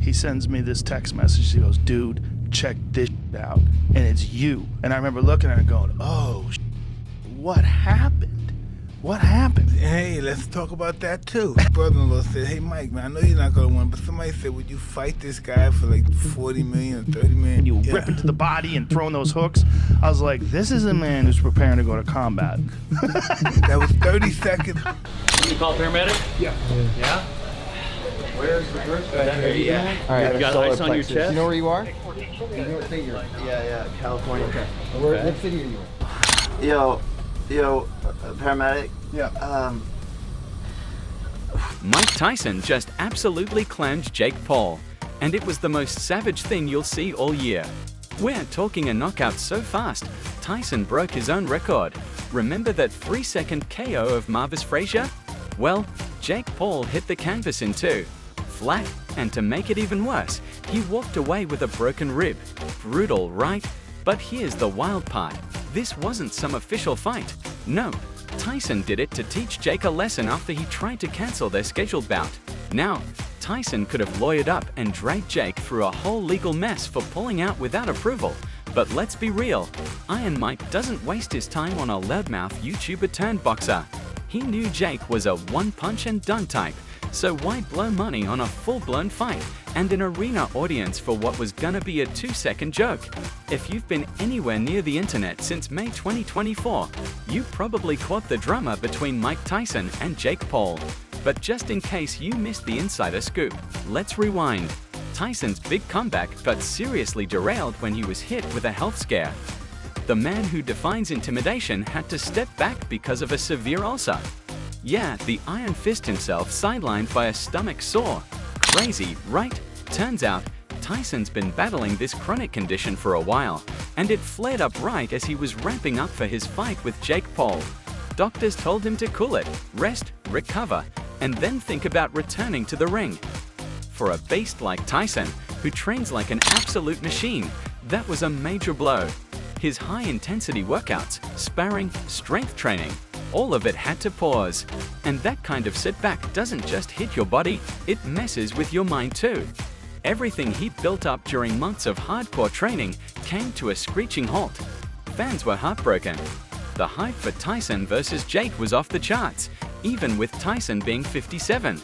he sends me this text message. He goes, dude, check this out. And it's you. And I remember looking at it and going, oh, what happened? What happened? Hey, let's talk about that too. My brother-in-law said, hey, Mike, man, I know you're not going to win, but somebody said, would you fight this guy for like 40 million or 30 million? You rip into the body and throwing those hooks. I was like, this is a man who's preparing to go to combat. That was 30 seconds. You call paramedic? Yeah. Yeah? Where's the first guy? Yeah. All right, You got solar ice on your plexus. chest? You know where you are? You know what state you're in? Yeah, California. Okay. What city are you in? Yo, paramedic? Yeah. Mike Tyson just absolutely clowned Jake Paul, and it was the most savage thing you'll see all year. We're talking a knockout so fast, Tyson broke his own record. Remember that 3-second KO of Marvis Frazier? Well, Jake Paul hit the canvas in two, flat, and to make it even worse, he walked away with a broken rib. Brutal, right? But here's the wild part. This wasn't some official fight. No, Tyson did it to teach Jake a lesson after he tried to cancel their scheduled bout. Now, Tyson could have lawyered up and dragged Jake through a whole legal mess for pulling out without approval. But let's be real, Iron Mike doesn't waste his time on a loudmouth YouTuber turned boxer. He knew Jake was a one-punch-and-done type, so why blow money on a full-blown fight and an arena audience for what was gonna be a 2-second joke? If you've been anywhere near the internet since May 2024, you probably caught the drama between Mike Tyson and Jake Paul. But just in case you missed the insider scoop, let's rewind. Tyson's big comeback got seriously derailed when he was hit with a health scare. The man who defines intimidation had to step back because of a severe ulcer. Yeah, the Iron Fist himself sidelined by a stomach sore. Crazy, right? Turns out, Tyson's been battling this chronic condition for a while, and it flared up right as he was ramping up for his fight with Jake Paul. Doctors told him to cool it, rest, recover, and then think about returning to the ring. For a beast like Tyson, who trains like an absolute machine, that was a major blow. His high-intensity workouts, sparring, strength training, all of it had to pause. And that kind of setback doesn't just hit your body, it messes with your mind too. Everything he built up during months of hardcore training came to a screeching halt. Fans were heartbroken. The hype for Tyson versus Jake was off the charts, even with Tyson being 57.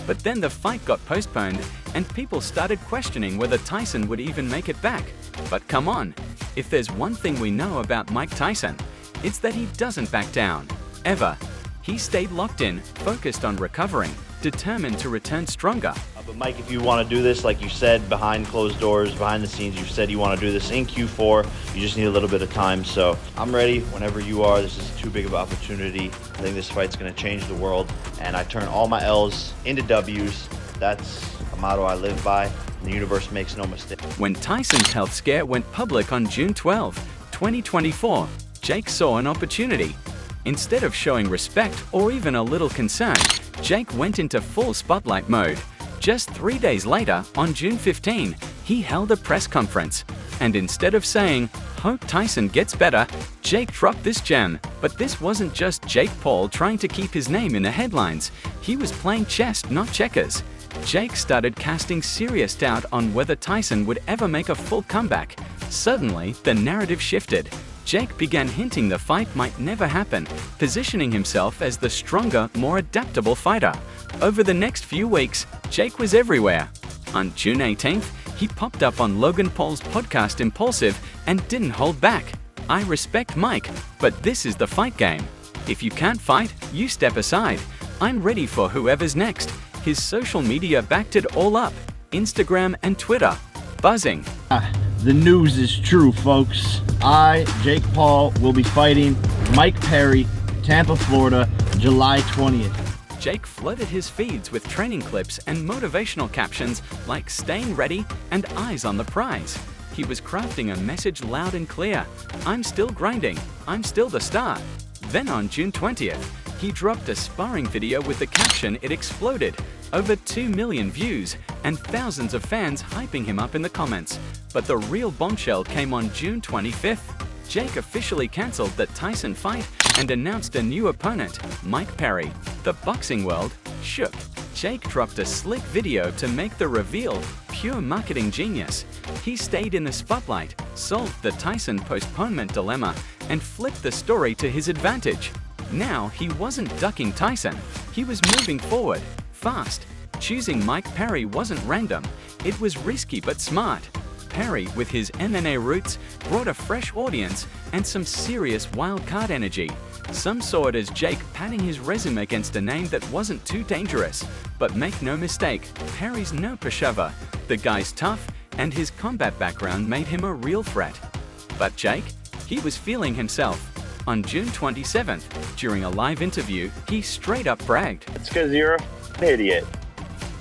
But then the fight got postponed, and people started questioning whether Tyson would even make it back. But come on, if there's one thing we know about Mike Tyson, it's that he doesn't back down. Ever. He stayed locked in, focused on recovering, determined to return stronger. But Mike, if you want to do this, like you said, behind closed doors, behind the scenes, you said you want to do this in Q4. You just need a little bit of time. So I'm ready whenever you are. This is too big of an opportunity. I think this fight's going to change the world. And I turn all my L's into W's. That's a motto I live by. And the universe makes no mistake. When Tyson's health scare went public on June 12, 2024, Jake saw an opportunity. Instead of showing respect or even a little concern, Jake went into full spotlight mode. Just 3 days later, on June 15, he held a press conference. And instead of saying, "Hope Tyson gets better," Jake dropped this gem. But this wasn't just Jake Paul trying to keep his name in the headlines. He was playing chess, not checkers. Jake started casting serious doubt on whether Tyson would ever make a full comeback. Suddenly, the narrative shifted. Jake began hinting the fight might never happen, positioning himself as the stronger, more adaptable fighter. Over the next few weeks, Jake was everywhere. On June 18th, he popped up on Logan Paul's podcast Impulsive and didn't hold back. I respect Mike, but this is the fight game. If you can't fight, you step aside. I'm ready for whoever's next. His social media backed it all up. Instagram and Twitter. Buzzing. The news is true, folks. I, Jake Paul, will be fighting Mike Perry, Tampa, Florida, July 20th. Jake flooded his feeds with training clips and motivational captions like "staying ready" and "eyes on the prize." He was crafting a message loud and clear: "I'm still grinding, I'm still the star." Then on June 20th, he dropped a sparring video with the caption "It exploded." Over 2 million views and thousands of fans hyping him up in the comments. But the real bombshell came on June 25th. Jake officially cancelled that Tyson fight and announced a new opponent, Mike Perry. The boxing world shook. Jake dropped a slick video to make the reveal pure marketing genius. He stayed in the spotlight, solved the Tyson postponement dilemma, and flipped the story to his advantage. Now, he wasn't ducking Tyson. He was moving forward, fast. Choosing Mike Perry wasn't random. It was risky but smart. Perry, with his MMA roots, brought a fresh audience and some serious wild card energy. Some saw it as Jake padding his resume against a name that wasn't too dangerous. But make no mistake, Perry's no pushover. The guy's tough, and his combat background made him a real threat. But Jake? He was feeling himself. On June 27th, during a live interview, he straight up bragged. It's because you're an idiot.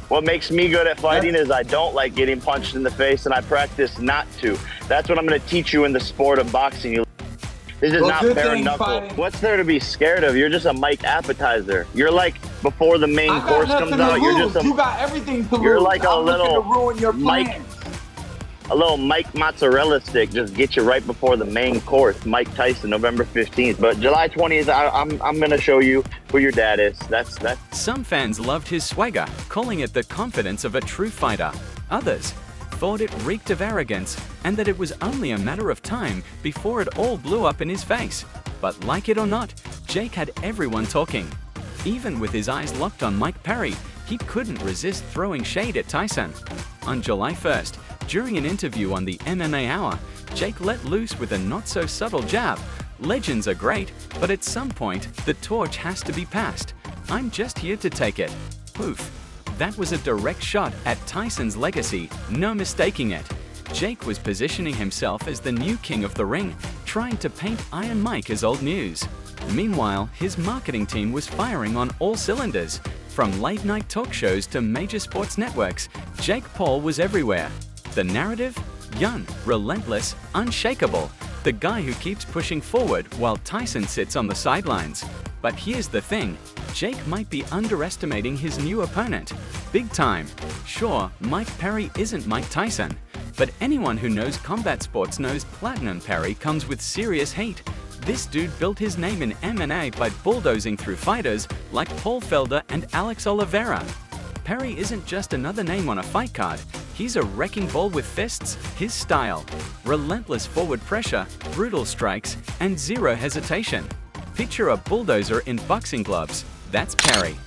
What makes me good at fighting is I don't like getting punched in the face, and I practice not to. That's what I'm going to teach you in the sport of boxing. This is not bare knuckle. What's there to be scared of? You're just a Mike appetizer. You're like, before the main course comes out, you're just a... You got everything to lose. You're like a little ruin your Mike... A little Mike mozzarella stick, just get you right before the main course. Mike Tyson, November 15th. But July 20th, I'm gonna show you who your dad is. That's. Some fans loved his swagger, calling it the confidence of a true fighter. Others thought it reeked of arrogance and that it was only a matter of time before it all blew up in his face. But like it or not, Jake had everyone talking. Even with his eyes locked on Mike Perry, he couldn't resist throwing shade at Tyson. On July 1st, during an interview on the MMA Hour, Jake let loose with a not-so-subtle jab. Legends are great, but at some point, the torch has to be passed. I'm just here to take it. Poof. That was a direct shot at Tyson's legacy, no mistaking it. Jake was positioning himself as the new king of the ring, trying to paint Iron Mike as old news. Meanwhile, his marketing team was firing on all cylinders. From late-night talk shows to major sports networks, Jake Paul was everywhere. The narrative? Young, relentless, unshakable. The guy who keeps pushing forward while Tyson sits on the sidelines. But here's the thing, Jake might be underestimating his new opponent. Big time. Sure, Mike Perry isn't Mike Tyson, but anyone who knows combat sports knows Platinum Perry comes with serious heat. This dude built his name in MMA by bulldozing through fighters like Paul Felder and Alex Oliveira. Perry isn't just another name on a fight card. He's a wrecking ball with fists, his style. Relentless forward pressure, brutal strikes, and zero hesitation. Picture a bulldozer in boxing gloves. That's Perry.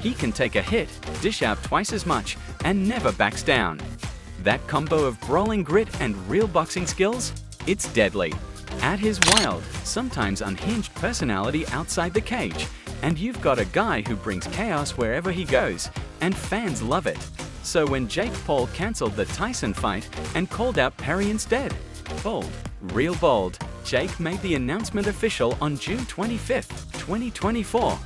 He can take a hit, dish out twice as much, and never backs down. That combo of brawling grit and real boxing skills? It's deadly. Add his wild, sometimes unhinged personality outside the cage, and you've got a guy who brings chaos wherever he goes, and fans love it. So when Jake Paul cancelled the Tyson fight and called out Perry instead, bold, real bold, Jake made the announcement official on June 25th, 2024.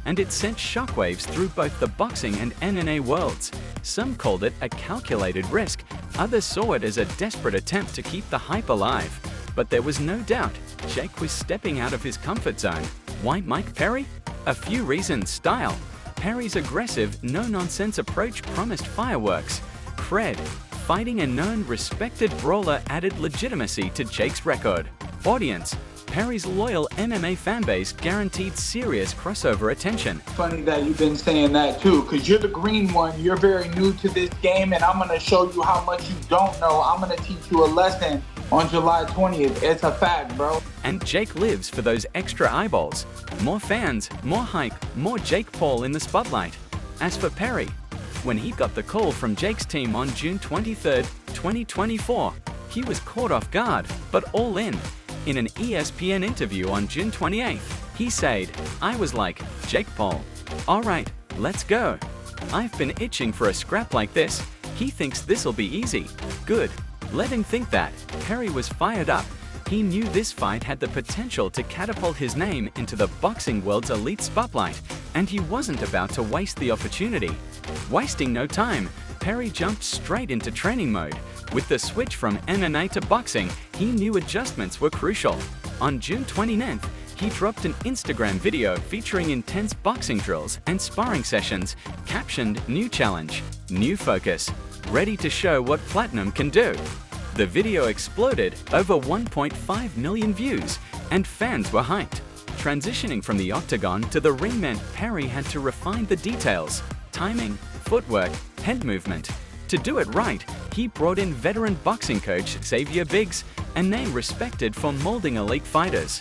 And it sent shockwaves through both the boxing and MMA worlds. Some called it a calculated risk, others saw it as a desperate attempt to keep the hype alive. But there was no doubt, Jake was stepping out of his comfort zone. Why Mike Perry? A few reasons. Style. Perry's aggressive, no-nonsense approach promised fireworks. Cred. Fighting a known, respected brawler added legitimacy to Jake's record. Audience. Perry's loyal MMA fanbase guaranteed serious crossover attention. Funny that you've been saying that too, because you're the green one, you're very new to this game, and I'm going to show you how much you don't know. I'm going to teach you a lesson on July 20th. It's a fact, bro. And Jake lives for those extra eyeballs. More fans, more hype, more Jake Paul in the spotlight. As for Perry, when he got the call from Jake's team on June 23rd, 2024, he was caught off guard, but all in. In an ESPN interview on June 28th, he said, "I was like, Jake Paul, all right, let's go. I've been itching for a scrap like this. He thinks this'll be easy. Good. Let him think that." Perry was fired up. He knew this fight had the potential to catapult his name into the boxing world's elite spotlight, and he wasn't about to waste the opportunity. Wasting no time, Perry jumped straight into training mode. With the switch from MMA to boxing, he knew adjustments were crucial. On June 29th, he dropped an Instagram video featuring intense boxing drills and sparring sessions, captioned "New Challenge, New Focus, ready to show what Platinum can do." The video exploded, over 1.5 million views, and fans were hyped. Transitioning from the octagon to the ring meant Perry had to refine the details, timing, footwork, head movement. To do it right, he brought in veteran boxing coach Xavier Biggs, a name respected for molding elite fighters.